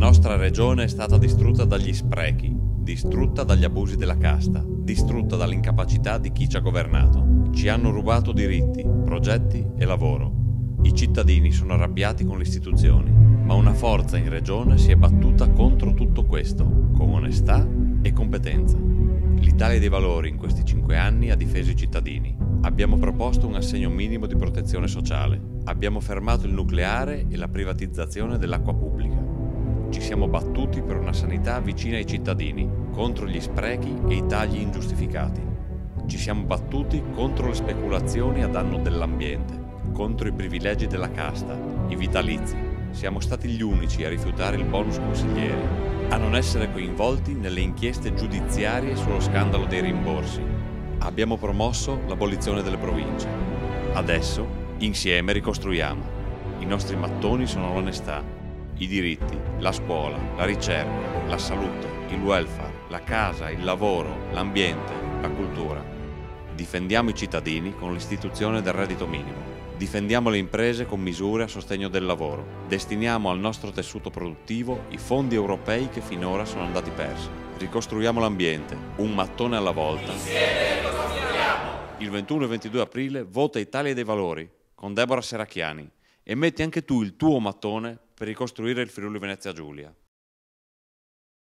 nostra regione è stata distrutta dagli sprechi, distrutta dagli abusi della casta, distrutta dall'incapacità di chi ci ha governato. Ci hanno rubato diritti, progetti e lavoro. I cittadini sono arrabbiati con le istituzioni, ma una forza in regione si è battuta contro tutto questo, con onestà e competenza. L'Italia dei Valori in questi 5 anni ha difeso i cittadini. Abbiamo proposto un assegno minimo di protezione sociale. Abbiamo fermato il nucleare e la privatizzazione dell'acqua pubblica. Ci siamo battuti per una sanità vicina ai cittadini, contro gli sprechi e i tagli ingiustificati. Ci siamo battuti contro le speculazioni a danno dell'ambiente, contro i privilegi della casta, i vitalizi. Siamo stati gli unici a rifiutare il bonus consiglieri, a non essere coinvolti nelle inchieste giudiziarie sullo scandalo dei rimborsi. Abbiamo promosso l'abolizione delle province. Adesso, insieme, ricostruiamo. I nostri mattoni sono l'onestà, i diritti, la scuola, la ricerca, la salute, il welfare, la casa, il lavoro, l'ambiente, la cultura. Difendiamo i cittadini con l'istituzione del reddito minimo. Difendiamo le imprese con misure a sostegno del lavoro. Destiniamo al nostro tessuto produttivo i fondi europei che finora sono andati persi. Ricostruiamo l'ambiente, un mattone alla volta. Insieme ricostruiamo! Il 21 e 22 aprile vota Italia dei Valori con Deborah Serracchiani e metti anche tu il tuo mattone per ricostruire il Friuli Venezia Giulia.